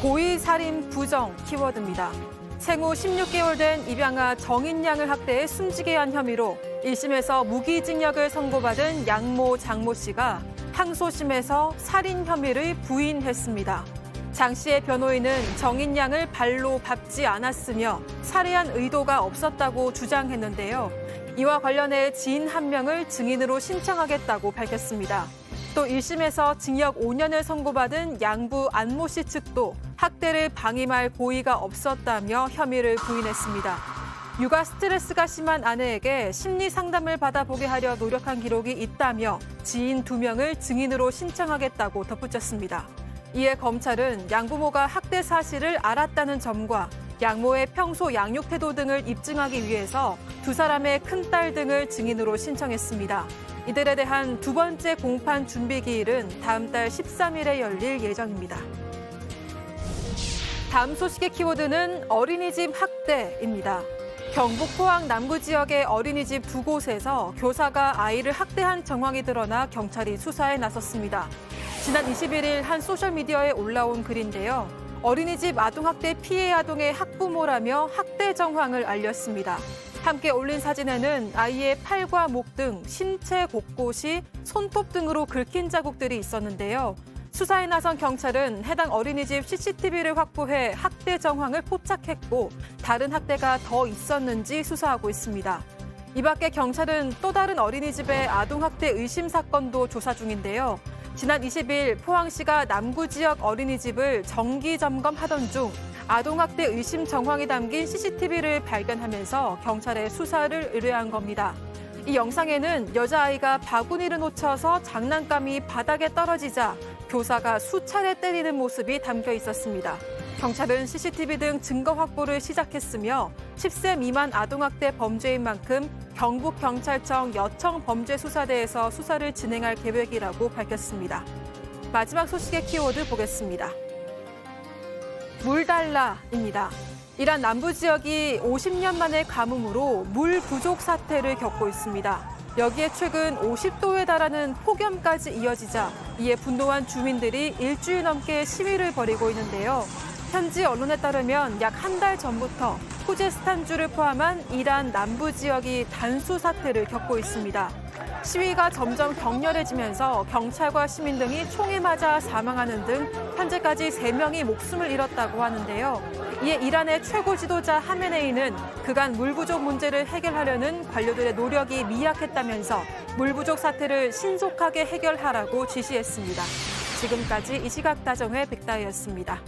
고의 살인 부정 키워드입니다. 생후 16개월 된 입양아 정인양을 학대해 숨지게 한 혐의로 1심에서 무기징역을 선고받은 양모 장모 씨가 항소심에서 살인 혐의를 부인했습니다. 장 씨의 변호인은 정인양을 발로 밟지 않았으며 살해한 의도가 없었다고 주장했는데요. 이와 관련해 지인 한 명을 증인으로 신청하겠다고 밝혔습니다. 또 1심에서 징역 5년을 선고받은 양부 안모 씨 측도 학대를 방임할 고의가 없었다며 혐의를 부인했습니다. 육아 스트레스가 심한 아내에게 심리 상담을 받아보게 하려 노력한 기록이 있다며 지인 2명을 증인으로 신청하겠다고 덧붙였습니다. 이에 검찰은 양부모가 학대 사실을 알았다는 점과 양모의 평소 양육 태도 등을 입증하기 위해서 2사람의 큰딸 등을 증인으로 신청했습니다. 이들에 대한 2번째 공판 준비 기일은 다음 달 13일에 열릴 예정입니다. 다음 소식의 키워드는 어린이집 학대입니다. 경북 포항 남구 지역의 어린이집 2곳에서 교사가 아이를 학대한 정황이 드러나 경찰이 수사에 나섰습니다. 지난 21일 한 소셜미디어에 올라온 글인데요. 어린이집 아동학대 피해 아동의 학부모라며 학대 정황을 알렸습니다. 함께 올린 사진에는 아이의 팔과 목 등 신체 곳곳이 손톱 등으로 긁힌 자국들이 있었는데요. 수사에 나선 경찰은 해당 어린이집 CCTV를 확보해 학대 정황을 포착했고 다른 학대가 더 있었는지 수사하고 있습니다. 이 밖에 경찰은 또 다른 어린이집의 아동학대 의심 사건도 조사 중인데요. 지난 20일 포항시가 남구 지역 어린이집을 정기 점검하던 중 아동학대 의심 정황이 담긴 CCTV를 발견하면서 경찰에 수사를 의뢰한 겁니다. 이 영상에는 여자아이가 바구니를 놓쳐서 장난감이 바닥에 떨어지자 교사가 수차례 때리는 모습이 담겨 있었습니다. 경찰은 CCTV 등 증거 확보를 시작했으며 10세 미만 아동학대 범죄인 만큼 경북경찰청 여청범죄수사대에서 수사를 진행할 계획이라고 밝혔습니다. 마지막 소식의 키워드 보겠습니다. 물 달라입니다. 이란 남부 지역이 50년 만의 가뭄으로 물 부족 사태를 겪고 있습니다. 여기에 최근 50도에 달하는 폭염까지 이어지자 이에 분노한 주민들이 일주일 넘게 시위를 벌이고 있는데요. 현지 언론에 따르면 약 한 달 전부터 후제스탄주를 포함한 이란 남부 지역이 단수 사태를 겪고 있습니다. 시위가 점점 격렬해지면서 경찰과 시민 등이 총에 맞아 사망하는 등 현재까지 3명이 목숨을 잃었다고 하는데요. 이에 이란의 최고 지도자 하메네이는 그간 물 부족 문제를 해결하려는 관료들의 노력이 미약했다면서 물 부족 사태를 신속하게 해결하라고 지시했습니다. 지금까지 이시각 다정회 백다혜였습니다.